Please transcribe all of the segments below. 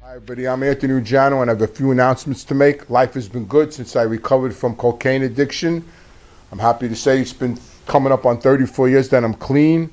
Hi everybody, I'm Anthony Ruggiano and I have a few announcements to make. Life has been good since I recovered from cocaine addiction. I'm happy to say it's been coming up on 34 years that I'm clean.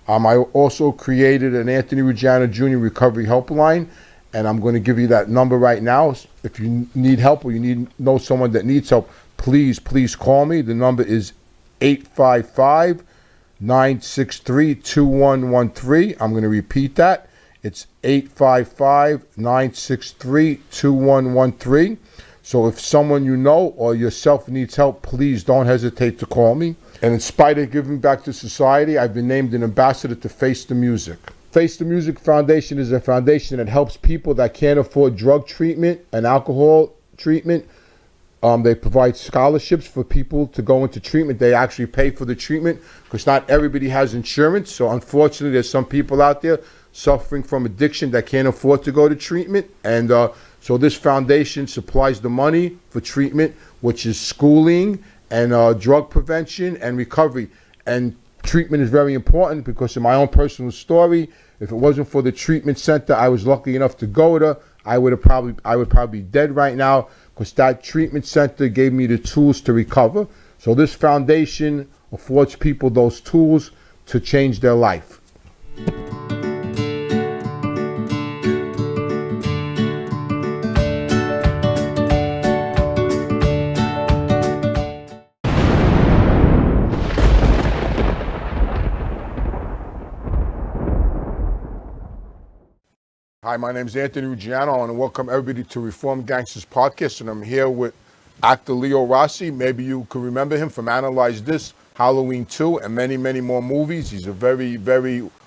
I also created an Anthony Ruggiano Jr. Recovery Helpline, and I'm going to give you that number right now. If you need help or you know someone that needs help, please call me. The number is 855-963-2113. I'm going to repeat that. It's 855-963-2113. So if someone you know or yourself needs help, please don't hesitate to call me. And in spite of giving back to society, I've been named an ambassador to Face the Music. Face the Music Foundation is a foundation that helps people that can't afford drug treatment and alcohol treatment. They provide scholarships for people to go into treatment. They actually pay for the treatment because not everybody has insurance. So unfortunately, there's some people out there suffering from addiction that can't afford to go to treatment. And so this foundation supplies the money for treatment, which is schooling and drug prevention and recovery. And treatment is very important because in my own personal story, if it wasn't for the treatment center I was lucky enough to go to, I would probably be dead right now, because that treatment center gave me the tools to recover. So this foundation affords people those tools to change their life. Hi, my name is Anthony Ruggiano. I want to welcome everybody to Reformed Gangsters podcast, and I'm here with actor Leo Rossi. Maybe you can remember him from Analyze This, Halloween 2, and many more movies. He's a very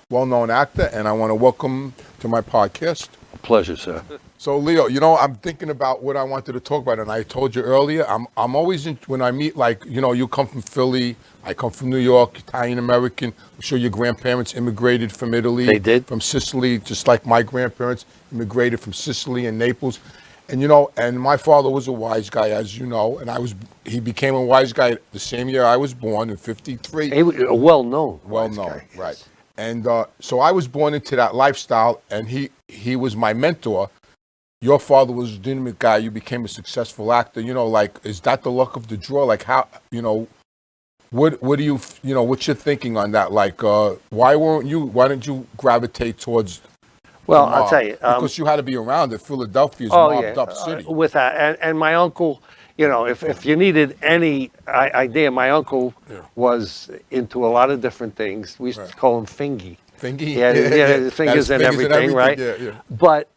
well-known actor, and I want to welcome him to my podcast. Pleasure, sir. So Leo, I'm thinking about what I wanted to talk about, and I told you earlier, I'm always when I meet, you come from Philly, I come from New York, Italian American. I'm sure your grandparents immigrated from Italy. They did. From Sicily, just like my grandparents immigrated from Sicily and Naples. And and my father was a wise guy, as you know, and he became a wise guy the same year I was born in '53. A well-known guy. Right. And so I was born into that lifestyle, and he was my mentor. Your father was a dynamic guy. You became a successful actor. Is that the luck of the draw? Like, how, what do you, what's your thinking on that? Like, why didn't you gravitate towards? Well, I'll tell you. Because you had to be around it. Philadelphia's mobbed up city. With that, and my uncle, if you needed any idea, my uncle was into a lot of different things. We used to call him Fingy. Fingy? Yeah, fingers and everything, right? Yeah. But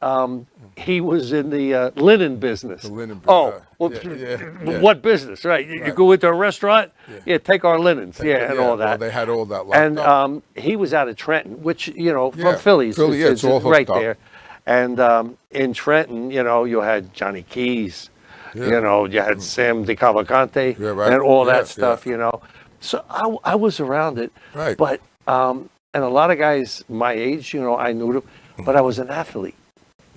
he was in the linen business. The linen business. What business, right? You go into a restaurant, take our linens, and all that. Well, they had all that locked up. He was out of Trenton, which, from Philly, it's all right there. And in Trenton, you had Johnny Keys, you had Sam DeCavalcante, and all that stuff, So I was around it. Right. But, and a lot of guys my age, I knew them, but I was an athlete.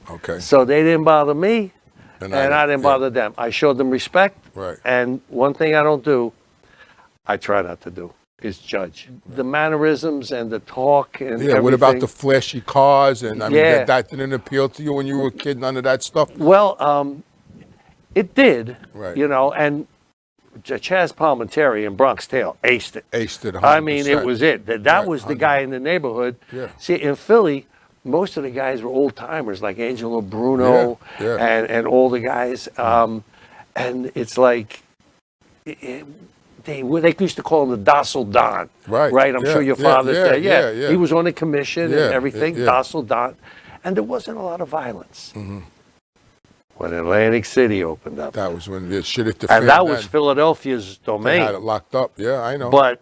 Okay. So they didn't bother me, and I didn't bother them. I showed them respect. Right. And one thing I don't do, I try not to do, is judge. Right. The mannerisms and the talk and everything. What about the flashy cars? And I mean, that didn't appeal to you when you were a kid, none of that stuff? Well, it did, right. And Chaz Palminteri in Bronx Tale aced it. 100%. I mean, it was it. That was the guy in the neighborhood. Yeah. See, in Philly, most of the guys were old timers, like Angelo Bruno and all the guys. And it's like, they used to call him the docile Don. Right? I'm sure your father's there. Yeah. He was on a commission and everything, docile Don. And there wasn't a lot of violence. Mm-hmm. When Atlantic City opened up. That was when shit hit the fan. And that was Philadelphia's domain. They had it locked up. Yeah, I know. But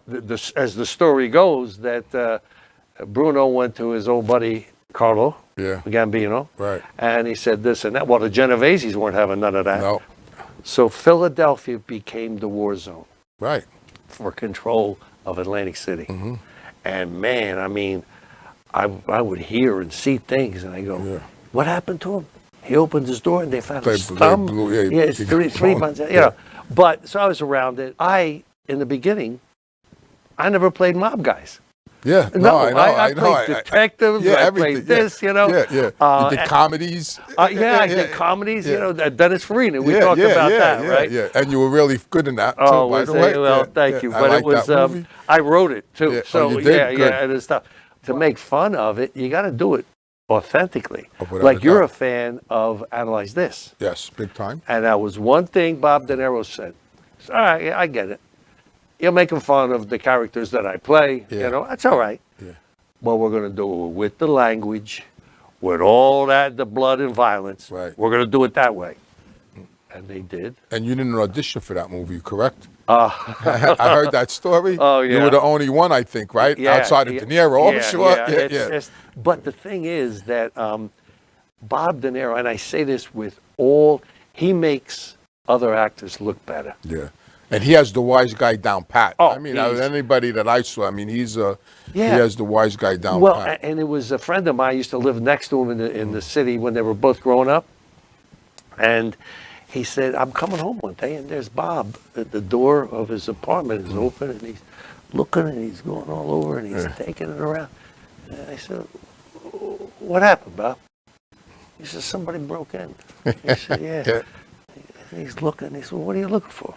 as the story goes, that Bruno went to his old buddy Carlo Gambino, right, and he said this and that. Well, the Genoveses weren't having none of that. No. So Philadelphia became the war zone, right, for control of Atlantic City. Mm-hmm. And man, I mean, I would hear and see things, and I go, what happened to him? He opened his door and they found his thumb. It's three months. But so I was around it. In the beginning, I never played mob guys. Yeah, No, I know. I played detectives. Yeah, I everything. played this, you know. Yeah, yeah. You did comedies. Yeah, I did comedies. Yeah. You know, Dennis Farina. We Yeah, talked about that, yeah, right? yeah. And you were really good in that too, Oh, by the way. well, Yeah, thank yeah. you. I But it like was, that movie. I wrote it too. Yeah. So Oh, you did? yeah, Good. yeah, and stuff. To make fun of it, you got to do it authentically. Without Like a you're doubt. a fan of Analyze This, Yes, big time. and that was one thing Bob De Niro said. All right, yeah, I get it. You're making fun of the characters that I play. Yeah. You know, that's all right. Yeah. But we're going to do it with the language, with all that, the blood and violence. Right. We're going to do it that way. And they did. And you didn't audition for that movie, correct? Uh, I heard that story. Oh, You yeah. were the only one, I think, right? Yeah, Outside of yeah, De Niro, I'm yeah, sure. yeah, but the thing is that Bob De Niro, and I say this with all, he makes other actors look better. Yeah. And he has the wise guy down pat. Oh, I mean, anybody that I saw, I mean, he has the wise guy down Well, pat. and it was a friend of mine used to live next to him in the city when they were both growing up. And he said, I'm coming home one day, and there's Bob at the door of his apartment is open, and he's looking, and he's going all over, and he's taking it around. And I said, what happened, Bob? He said, somebody broke in. He said, yeah. And he's looking. He said, what are you looking for?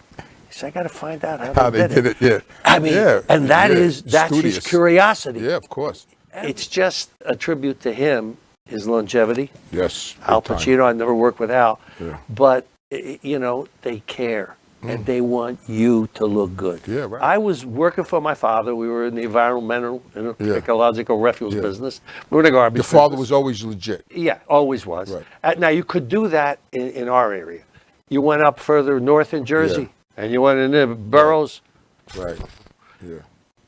He said, I got to find out how they did it. Yeah. I mean, and that's Studious. his curiosity. Yeah, of course. It's just a tribute to him, his longevity. Yes. Al big time. Pacino, I never worked with Al. Yeah. But, you know, they care. And they want you to look good. Yeah, right. I was working for my father. We were in the environmental and ecological refuse business. We were in the garbage Your father business. was always legit. Yeah, always was. Right. Now, you could do that in our area. You went up further north in Jersey, and you went in the boroughs. Right. Yeah.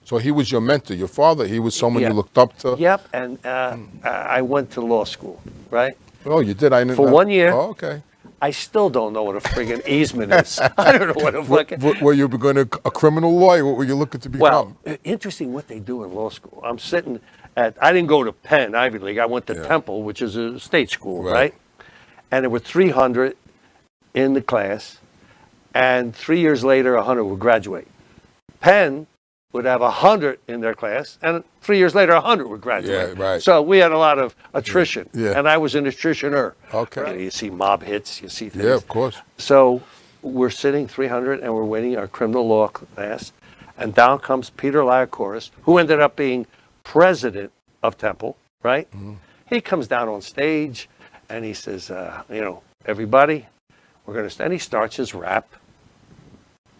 So he was your mentor. Your father, he was someone Yeah. you looked up to? Yep, and I went to law school, right? Oh, you did? I didn't For know. 1 year. Oh, okay. I still don't know what a friggin' easement is. I don't know what a fucking... Were you going to a criminal lawyer? What were you looking to become? Well, interesting what they do in law school. I'm sitting at... I didn't go to Penn, Ivy League. I went to Temple, which is a state school, right? And there were 300 in the class, and 3 years later, 100 would graduate. Penn would have 100 in their class, and 3 years later, 100 would graduate. Yeah, right. So we had a lot of attrition, Yeah. and I was an attritioner. Okay. You see mob hits, you see things. Yeah, of course. So we're sitting 300, and we're waiting our criminal law class, and down comes Peter Liakoris, who ended up being president of Temple, right? He comes down on stage, and he says, you know, everybody, we're going to, and he starts his rap.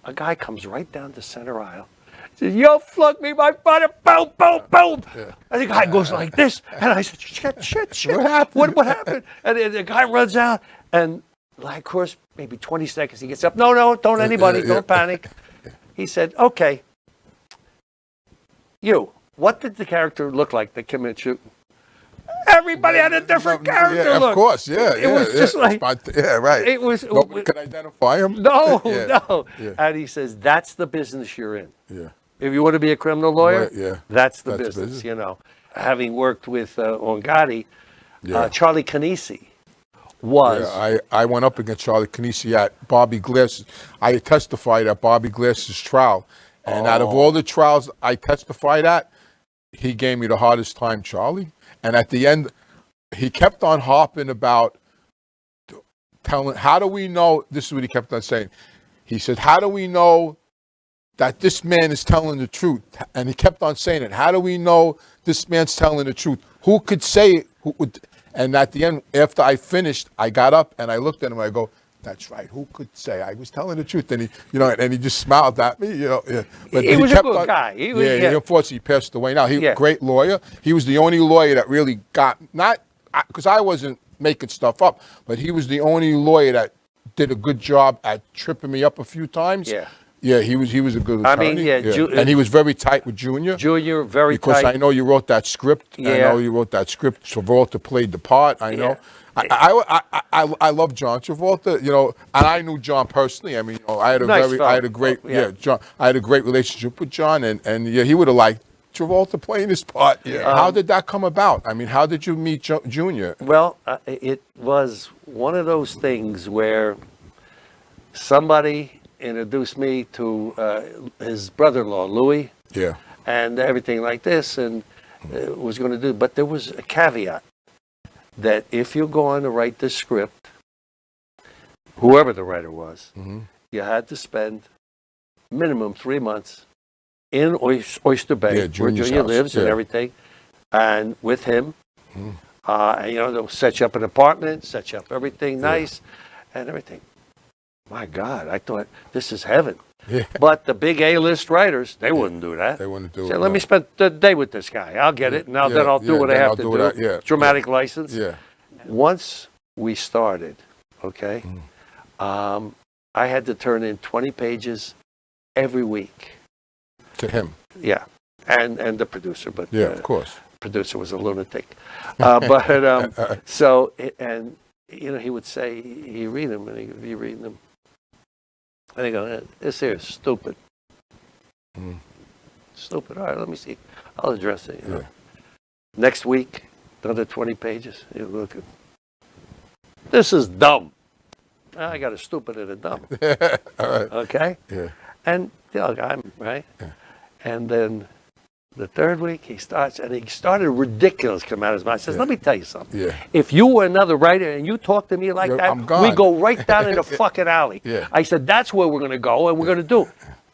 A guy comes right down the center aisle. He says, yo, flunk me, my brother, boom, boom, boom. And the guy goes like this. And I said, shit. What happened? What happened? And the guy runs out. And like, of course, maybe 20 seconds, he gets up. No, don't anybody, don't panic. He said, okay, what did the character look like that came in shooting? Everybody had a different character Yeah, look. of course, yeah. It was just like... Yeah, right. It was... Nobody could identify him? No. Yeah. And he says, that's the business you're in. Yeah. If you want to be a criminal lawyer, Right, that's the That's business, business. you know. Having worked with Ongadi, Yeah. Charlie Canisi was... Yeah, I went up against Charlie Canisi at Bobby Glass. I testified at Bobby Glass's trial. And out of all the trials I testified at, he gave me the hardest time, Charlie. And at the end, he kept on harping about telling, how do we know, this is what he kept on saying. He said, how do we know that this man is telling the truth? And he kept on saying it. How do we know this man's telling the truth? Who could say it? Who would? And at the end, after I finished, I got up and I looked at him and I go, that's right. Who could say I was telling the truth? And he, and he just smiled at me, Yeah. But he was kept a good on, guy. He was, he unfortunately passed away. Now, he was a great lawyer. He was the only lawyer that really got, not, because I wasn't making stuff up, but he was the only lawyer that did a good job at tripping me up a few times. Yeah. Yeah, he was a good attorney. I mean, and he was very tight with Junior. Junior, very because tight. I know you wrote that script. Yeah. I know you wrote that script. Travolta played the part. I know. I love John Travolta. And I knew John personally. I mean, I had a great John. I had a great relationship with John, and he would have liked Travolta playing his part. Yeah. How did that come about? I mean, how did you meet Junior? Well, it was one of those things where somebody introduced me to his brother-in-law, Louis. Yeah. and everything like this, and was going to do. But there was a caveat that if you're going to write this script, whoever the writer was, you had to spend minimum 3 months in Oyster Bay, where Junior lives and everything, and with him. And, you know, they'll set you up an apartment, set you up everything nice and everything. My God, I thought this is heaven. Yeah. But the big A-list writers, they wouldn't do that. They wouldn't do it. Say, let me spend the day with this guy. I'll get it. Now then I'll do what I have to do. Dramatic license. Yeah. Once we started, okay, I had to turn in 20 pages every week. To him. Yeah. And the producer. But yeah, of course. Producer was a lunatic. But so, and you know, he would say, he read them, and he'd be reading them. And they go, this here is stupid. Stupid. All right, let me see. I'll address it. You know. Next week, another 20 pages. You look at, this is dumb. I got a stupid and a dumb. All right. Okay? Yeah. And the other guy, right? Yeah. And then the third week, he started ridiculous come out of his mouth. He says, let me tell you something. Yeah. If you were another writer and you talk to me like that, we go right down in the fucking alley. Yeah. I said, that's where we're going to go and we're going to do.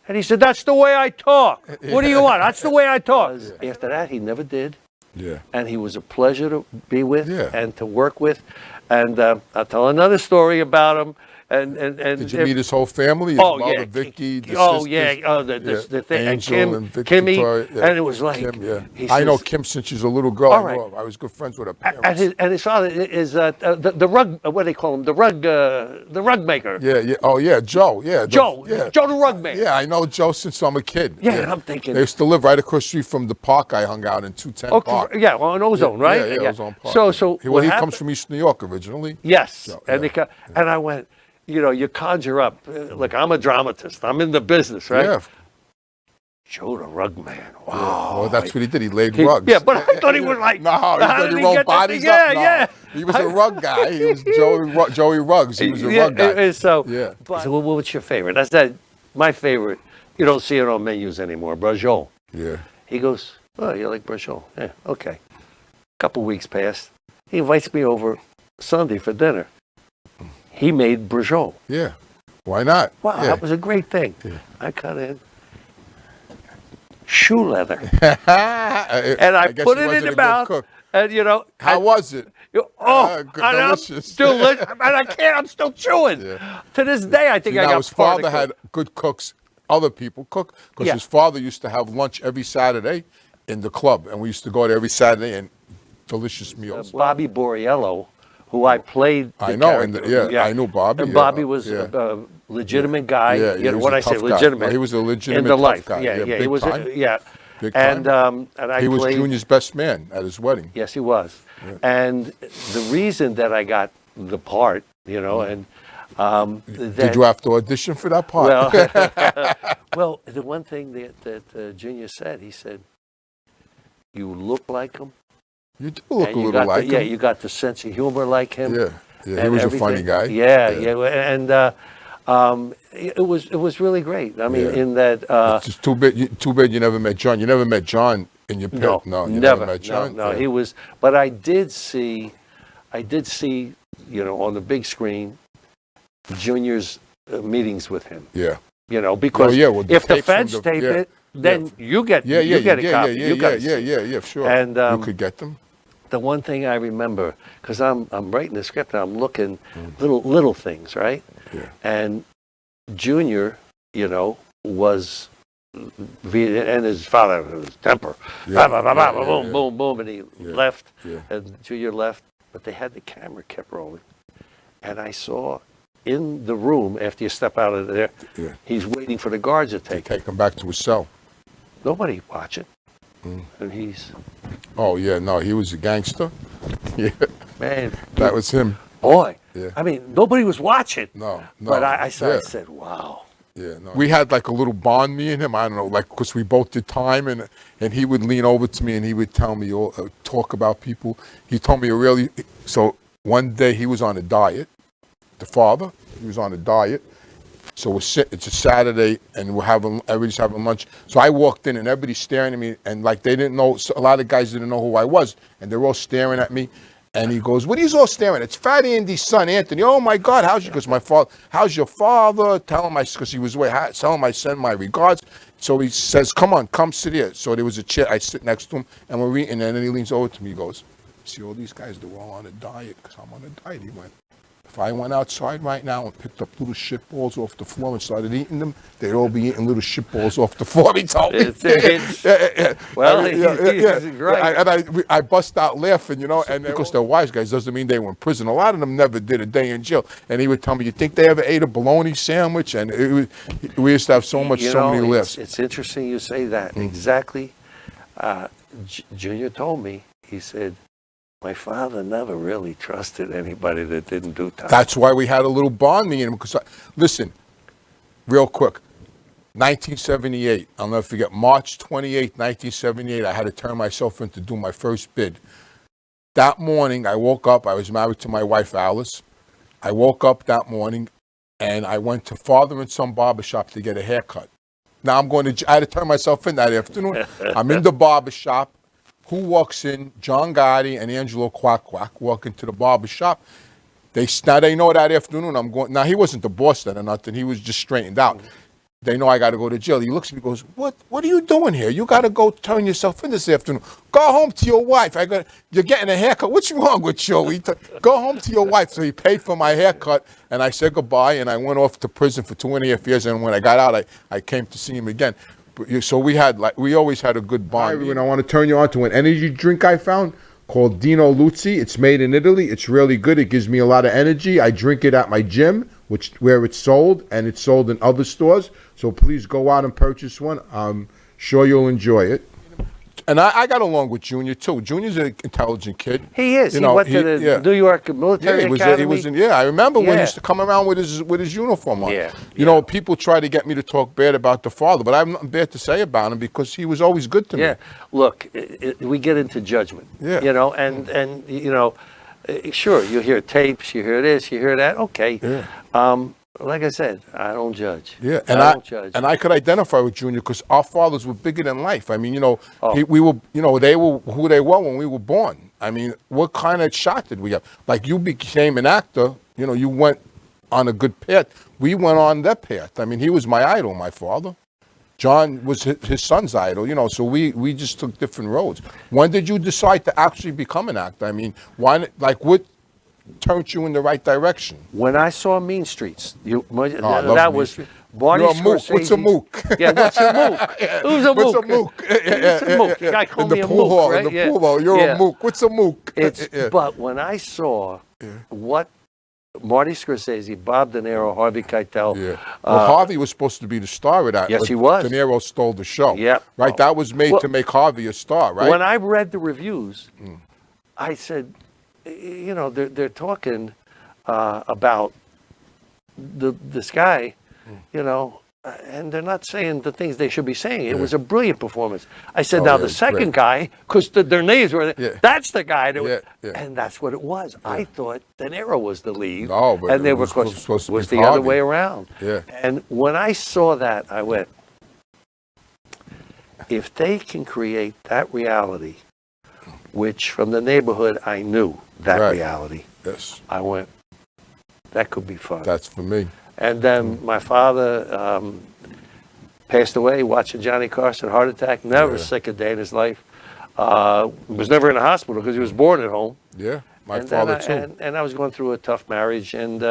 And he said, that's the way I talk. What do you want? That's the way I talk. After that, he never did. Yeah. And he was a pleasure to be with and to work with. And I'll tell another story about him. And did you meet his whole family? His mother, Vicky, the sisters? The thing, Angel and Kim, Kimmy, and it was like Kim, I know Kim since she's a little girl. I was good friends with her parents. And his father is the rug. What do they call him? The rug maker. Yeah. Oh yeah, Joe. Yeah, Joe the rug maker. Yeah, I know Joe since I'm a kid. Yeah, and I'm thinking they used to live right across the street from the park I hung out in 210 Park. Yeah, on Ozone, right? Yeah, Ozone Park. So he comes from East New York originally. Yes, so, and I went. You know, you conjure up. Look, I'm a dramatist. I'm in the business, right? Yeah. Joe the rug man. Wow. Yeah. Well, that's what he did. He laid rugs. Yeah, but I thought he was like. No, he rolled bodies up. No. Yeah. He was a rug guy. He was Joey Ruggs. He was a rug guy. So, he said, well, what's your favorite? I said, my favorite. You don't see it on menus anymore. Braciole. Yeah. He goes, oh, you like braciole? Yeah, okay. A couple weeks passed. He invites me over Sunday for dinner. He made braciole. Yeah. Why not? Wow, that was a great thing. Yeah. I cut in shoe leather. And I put it in the mouth. And, you know. How was it? Delicious. Delicious. And I can't, I'm still chewing. Yeah. To this day, I think I got his father had good cooks, other people cook, because his father used to have lunch every Saturday in the club. And we used to go there every Saturday and delicious meals. Bobby Borriello, who I played. I know, I knew Bobby. And Bobby was a legitimate guy. Yeah, you know, when I say legitimate, well, he was a legitimate in the life. guy. Yeah, he was. Big time. And I he was played, Junior's best man at his wedding. Yes, he was. Yeah. And the reason that I got the part, you know, and did you have to audition for that part? Well, the one thing that Junior said, he said, "You look like him." You do look a little like him. Yeah, you got the sense of humor like him. Yeah, he was a funny guy. Yeah, and it was really great. I mean, in that. It's just too bad you never met John. You never met John in your pit. No, you never met John. No, he was. But I did see, you know, on the big screen, Junior's meetings with him. Yeah. You know, because if the feds tape it, then you get a copy. Yeah, sure. And you could get them. The one thing I remember, because I'm writing the script and I'm looking little things, right? Yeah. And Junior, you know, was, and his father was temper, boom, boom, boom, and he left, and Junior left, but they had the camera kept rolling, and I saw in the room after you step out of there, he's waiting for the guards to take him back to his cell. Nobody watching. And he's... Oh, yeah, no, he was a gangster. Yeah. Man. That was him. Boy. Yeah. I mean, nobody was watching. No. But I said, wow. Yeah, no. We had like a little bond, me and him, I don't know, like, because we both did time, and he would lean over to me and he would tell me, talk about people. He told me so one day he was on a diet, the father, he was on a diet, So it's a Saturday, and everybody's having lunch. So I walked in, and everybody's staring at me, and like they didn't know. So a lot of guys didn't know who I was, and they're all staring at me. And he goes, "What are you all staring at? It's Fat Andy's son, Anthony. Oh my God, how's you?" Because my father, how's your father? Tell him because he was away. Tell him I send my regards. So he says, "Come on, come sit here." So there was a chair. I sit next to him, and we're eating. And then he leans over to me. He goes, "See all these guys? They're all on a diet because I'm on a diet." He went, "If I went outside right now and picked up little shit balls off the floor and started eating them, they'd all be eating little shit balls off the floor." He told me. Well, he's right. I bust out laughing, and because they're wise guys doesn't mean they were in prison. A lot of them never did a day in jail. And he would tell me, "You think they ever ate a bologna sandwich?" And we used to have so many laughs. It's interesting you say that. Exactly. Junior told me, he said, my father never really trusted anybody that didn't do time. That's why we had a little bond meeting. Because, listen, real quick, 1978, I'll never forget, March 28, 1978, I had to turn myself in to do my first bid. That morning, I woke up. I was married to my wife, Alice. I woke up that morning, and I went to father and son barbershop to get a haircut. Now I had to turn myself in that afternoon. I'm in the barbershop. Who walks in? John Gotti and Angelo Quack Quack walk into the barber shop. Now they know that afternoon I'm going. Now he wasn't the boss then or nothing. He was just straightened out. They know I got to go to jail. He looks at me and goes, What are you doing here? You got to go turn yourself in this afternoon. Go home to your wife. You're getting a haircut. What's wrong with you? Go home to your wife. So he paid for my haircut, and I said goodbye, and I went off to prison for 2.5 years. And when I got out, I came to see him again. So we always had a good bond. Hi, everyone. I want to turn you on to an energy drink I found called Dino Luzzi. It's made in Italy. It's really good. It gives me a lot of energy. I drink it at my gym, where it's sold, and it's sold in other stores. So please go out and purchase one. I'm sure you'll enjoy it. And I got along with Junior too. Junior's an intelligent kid. He is. He went to the New York Military Academy. I remember when he used to come around with his uniform on. You know, people try to get me to talk bad about the father, but I have nothing bad to say about him because he was always good to me. Look, we get into judgment. And sure, you hear tapes, you hear this, you hear that. Okay. Like I said, I don't judge. I don't judge. And I could identify with Junior because our fathers were bigger than life. I mean, we were, they were who they were when we were born. I mean, what kind of shot did we have? Like you became an actor, you went on a good path. We went on that path. I mean, he was my idol, my father. John was his son's idol, so we just took different roads. When did you decide to actually become an actor? I mean, what turned you in the right direction? When I saw Mean Streets, that was Marty Scorsese. What's a mook? Yeah, what's a mook? Who's a mook? What's a mook? What's a mook? The guy called me a mook, right? In the pool hall, you're a mook. What's a mook? But when I saw what Marty Scorsese, Bob De Niro, Harvey Keitel. Well, Harvey was supposed to be the star of that. Yes, he was. De Niro stole the show. Right? That was made to make Harvey a star, right? When I read the reviews, I said, they're talking about this guy, and they're not saying the things they should be saying. It was a brilliant performance. I said, the second guy, because their names were, that's the guy. And that's what it was. I thought De Niro was the lead, and they were supposed to be the other way around. And when I saw that, I went, if they can create that reality, which from the neighborhood I knew that reality. I went, that could be fun. That's for me. And then my father passed away watching Johnny Carson, heart attack, never sick a day in his life. Was never in a hospital because he was born at home. My father too. And I was going through a tough marriage, and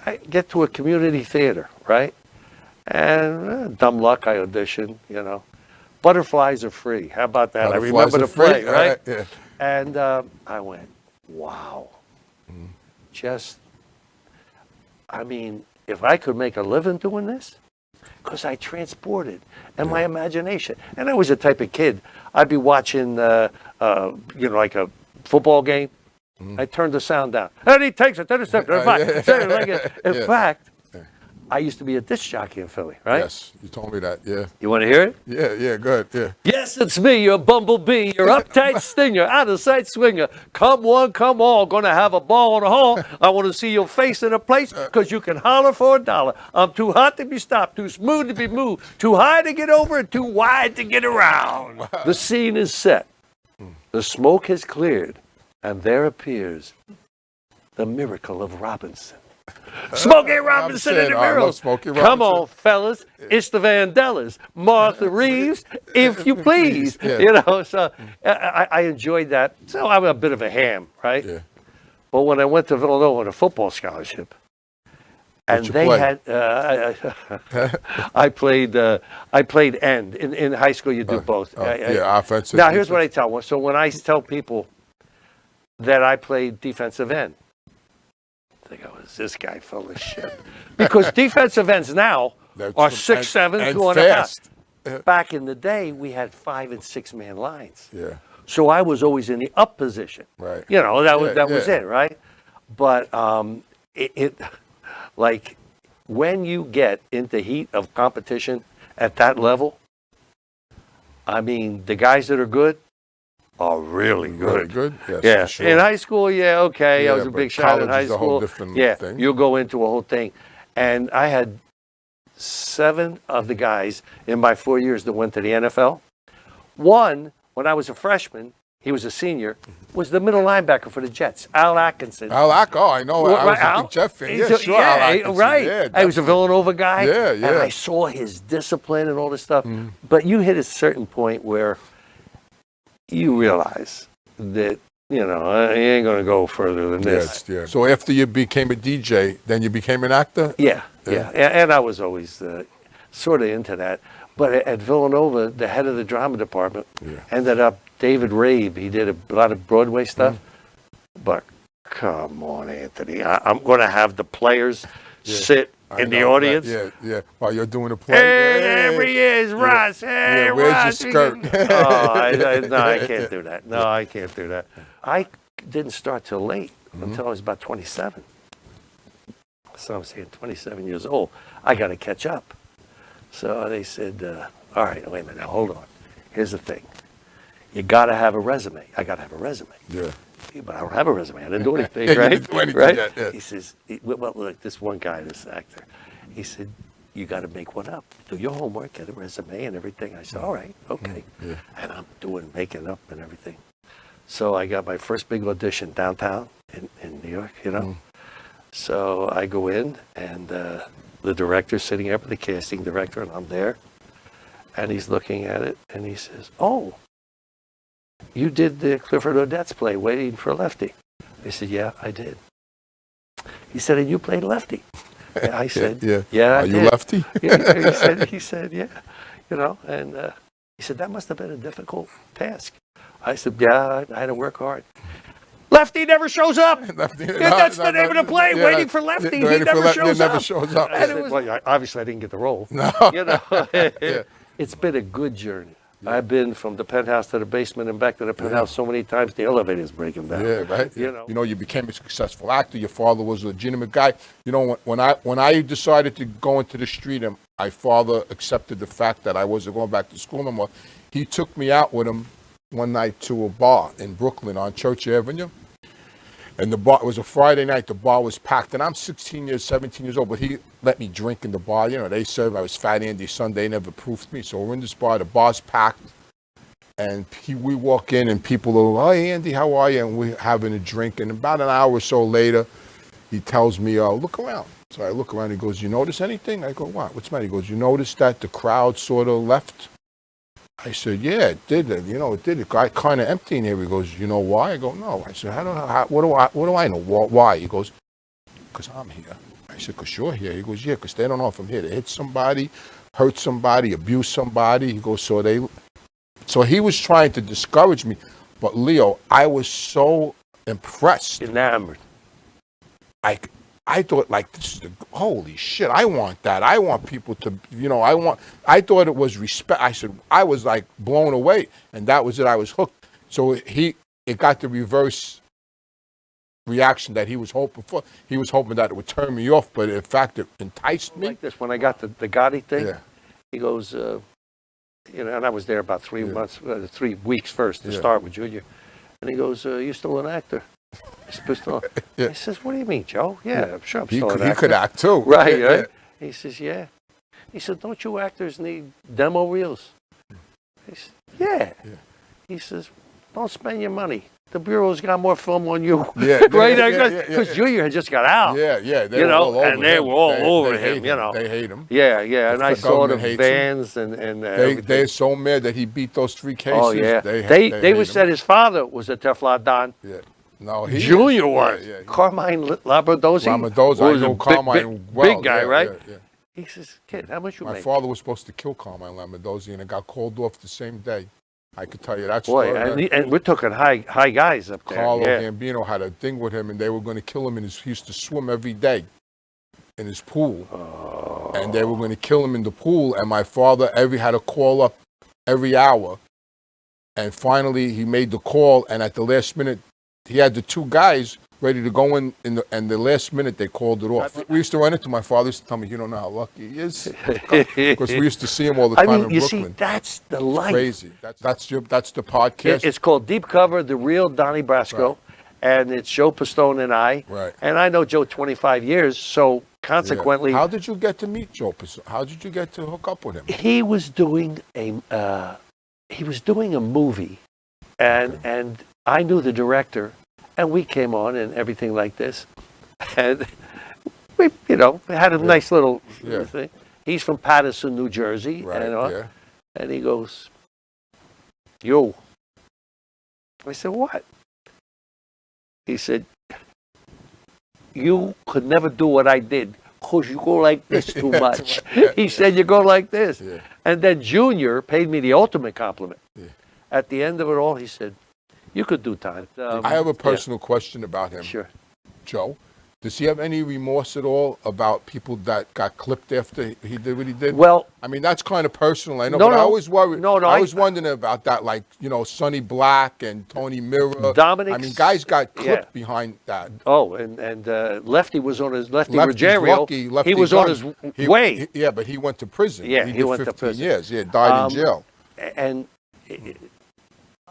I get to a community theater, right? And dumb luck, I auditioned, Butterflies are free. How about that? I remember the play, right? And I went, wow. If I could make a living doing this, because I transported and my imagination. And I was the type of kid, I'd be watching, like a football game. I turned the sound down. And he takes it to the center. In fact, I used to be a disc jockey in Philly, right? Yes, you told me that. Yeah. You want to hear it? Yeah. Good. Yeah. Yes, it's me, your bumblebee, your uptight stinger, out of sight swinger. Come one, come all, gonna have a ball on the hall. I want to see your face in a place, cause you can holler for $1. I'm too hot to be stopped, too smooth to be moved, too high to get over, and too wide to get around. Wow. The scene is set. The smoke has cleared, and there appears the miracle of Robinson. Smokey Robinson in the mirror. Come on, fellas. It's the Vandellas. Martha Reeves, if you please. Yeah. You know, so I enjoyed that. So I'm a bit of a ham, right? Yeah. But when I went to Villanova on a football scholarship, and they had, I played end. In high school, you do both. Offensive. Now, here's what I tell. So when I tell people that I played defensive end, they go, is this guy full of shit? Because defensive ends now are 6'7", 200 pounds. Back in the day, we had 5- and 6-man lines. Yeah. So I was always in the up position. Right. You know, that was it, right? But like when you get into heat of competition at that level, I mean, the guys that are good are really good. Really good? Yes, yeah. for sure. In high school, okay, I was a big shot in high school. school. A whole different thing. You'll go into a whole thing. And I had 7 of the guys in my 4 years that went to the NFL. One, when I was a freshman, he was a senior, was the middle linebacker for the Jets, Al Atkinson. I know. I was a big Jet fan. Yeah, sure. Al Atkinson. Right. Yeah, I was a Villanova guy. Yeah. And I saw his discipline and all this stuff. But you hit a certain point where you realize that, you know, you ain't going to go further than this. Yeah. So after you became a DJ, then you became an actor? Yeah. And I was always sort of into that. But at Villanova, the head of the drama department ended up David Rabe. He did a lot of Broadway stuff. But come on, Anthony. I'm going to have the players sit in the audience. Yeah. While you're doing the play. Hey, there he is, Ross. Hey, where's Ross. your skirt? No, I can't do that. No, I can't do that. I didn't start till late, until I was about 27. So I'm saying 27 years old. I got to catch up. So they said, all right, wait a minute, now hold on. Here's the thing. You got to have a resume. I got to have a resume. Yeah. But I don't have a resume. I didn't do anything, right? You didn't do anything right? yet, yeah. He says, well, look, this one guy, this actor, he said, you got to make one up. Do your homework, get a resume and everything. I said, all right, okay. Yeah. And I'm making up and everything. So I got my first big audition downtown in New York, you know. So I go in, and the director's sitting there with the casting director, and I'm there. And he's looking at it, and he says, oh, you did the Clifford Odets play, Waiting for Lefty. I said, yeah, I did. He said, and you played Lefty. And I said, yeah, I did. Are you Lefty? he said, yeah. You know, and he said, that must have been a difficult task. I said, yeah, I had to work hard. Lefty never shows up. That's the name of the play, Waiting for Lefty. He never shows up. I said, well, obviously I didn't get the role. No. You know, it's been a good journey. Yeah. I've been from the penthouse to the basement and back to the penthouse so many times the elevator's breaking down. Yeah, right. You know, you became a successful actor. Your father was a legitimate guy. You know, when I decided to go into the street, and my father accepted the fact that I wasn't going back to school no more, he took me out with him one night to a bar in Brooklyn on Church Avenue. And the bar, it was a Friday night, the bar was packed. And I'm 17 years old, but he let me drink in the bar. You know, they served, I was Fat Andy Sunday, never proofed me. So we're in this bar, the bar's packed. And we walk in and people are, hey, Andy, how are you? And we're having a drink. And about an hour or so later, he tells me, look around. So I look around, he goes, you notice anything? I go, what? What's the matter? He goes, you notice that the crowd sort of left? I said, yeah, it did. You know, it did. It got kind of empty in here. He goes, you know why? I go, no. I said, what do I know? Why? He goes, because I'm here. I said, because you're here. He goes, yeah, because they don't know if I'm here to hit somebody, hurt somebody, abuse somebody. He goes, so he was trying to discourage me. But Leo, I was so impressed. Enamored. I thought, like, this is holy shit, I want that. I want people to, you know, I thought it was respect. I was like blown away, and that was it. I was hooked. So it got the reverse reaction that he was hoping for. He was hoping that it would turn me off, but in fact, it enticed me. Like this, when I got the Gotti thing, Yeah. he goes, and I was there about 3 months, 3 weeks first to start with Junior. And he goes, you still an actor? He's pissed off. He says, what do you mean, Joe? Yeah, I'm sure I'm still an actor. He could act too. Right, right? He says, yeah. He said, don't you actors need demo reels? He said, yeah. He says, don't spend your money. The Bureau's got more film on you. Yeah, right? Because Junior had just got out. Yeah. They were all over and they him. were all over him, They hate him. Yeah. And I saw the vans and they're so mad that he beat those 3 cases. Oh, yeah. They said his father was a Teflon Don. Yeah. No, Junior was. Yeah. Carmine Labradozzi. I know Carmine well. Big guy, right? Yeah. He says, kid, how much you make? My father was supposed to kill Carmine Labradozzi, and it got called off the same day. I could tell you that story. Boy, and we're talking high guys up there. Carlo Gambino had a thing with him, and they were going to kill him. He used to swim every day in his pool, and they were going to kill him in the pool. And my father had to call up every hour, and finally he made the call. And at the last minute, he had the 2 guys ready to go in and the last minute they called it off. We used to run into my father. He used to tell me, you don't know how lucky he is, because we used to see him all the time in Brooklyn. You see, that's the life. Crazy. That's the podcast. It's called Deep Cover, The Real Donnie Brasco, and it's Joe Pistone and I. Right. And I know Joe 25 years, so consequently. How did you get to meet Joe Pistone? How did you get to hook up with him? He was doing a movie, and I knew the director. And we came on and everything like this. And we, had a nice little thing. He's from Paterson, New Jersey. Right, and he goes, yo. I said, what? He said, you could never do what I did because you go like this too much. He said, you go like this. Yeah. And then Junior paid me the ultimate compliment. Yeah. At the end of it all, he said, you could do time. I have a personal question about him. Sure. Joe, does he have any remorse at all about people that got clipped after he did what he did? Well, I mean, that's kind of personal. I know, but I always worry. I was wondering about that, like, Sonny Black and Tony Mira. Dominic. I mean, guys got clipped behind that. Oh, and Lefty was on his Ruggiano. He was on his way. Yeah, but he went to prison. Yeah, he went to prison. Years. Yeah, died in jail. And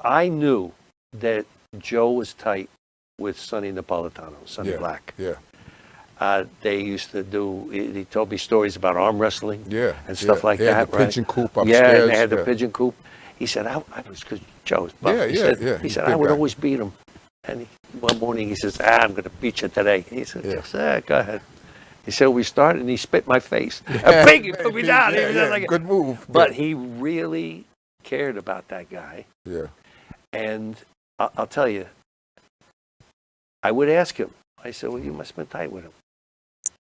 I knew that Joe was tight with Sonny Napolitano, Sonny Black. Yeah. They used to do, he told me stories about arm wrestling and stuff like that. They had the pigeon coop upstairs. Yeah, and they had the pigeon coop. He said, I was, because Joe was buff. He said, I would always beat him. And one morning he says, I'm going to beat you today. He said, go ahead. He said, we started, and he spit my face. Big, he put me down. Good move. But he really cared about that guy. Yeah. And I'll tell you, I would ask him. I said, well, you must have been tight with him.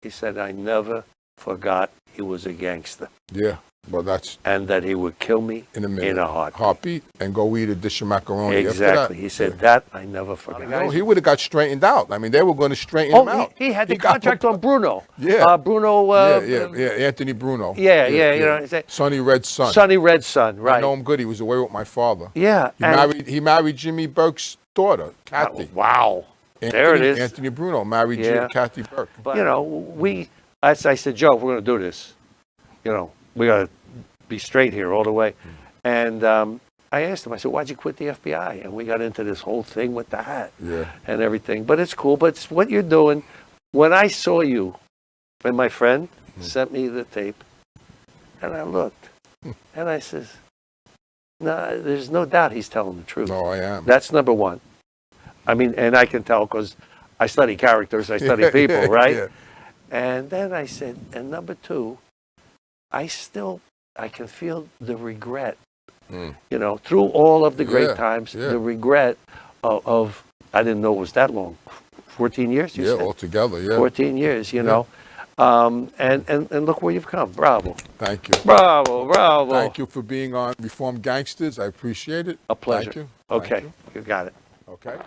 He said, I never forgot he was a gangster. Yeah, well, that's... And that he would kill me in a heartbeat. And go eat a dish of macaroni. Exactly. He said, that I never forgot. He would have got straightened out. I mean, they were going to straighten him out. He had the contract on Bruno. Yeah. Bruno... Anthony Bruno. Sonny Red's son. Sonny Red's son, right. I know him good. He was away with my father. Yeah. He married Jimmy Burke's daughter, Kathy. Wow. There it is. Anthony Bruno married Kathy Burke. But, I said, Joe, we're going to do this. We got to be straight here all the way. And I asked him, I said, why'd you quit the FBI? And we got into this whole thing with that and everything. But it's cool. But it's what you're doing. When I saw you, and my friend sent me the tape, and I looked, and I says, no, there's no doubt he's telling the truth. No, I am. That's number one. I mean, and I can tell because I study characters, I study people, right? Yeah. And then I said, and number two, I can feel the regret, through all of the great times, the regret of, I didn't know it was that long, 14 years, you said? Altogether, 14 years, know. And look where you've come. Bravo. Thank you. Bravo. Thank you for being on Reformed Gangsters. I appreciate it. A pleasure. Thank you. Okay, you got it. Okay.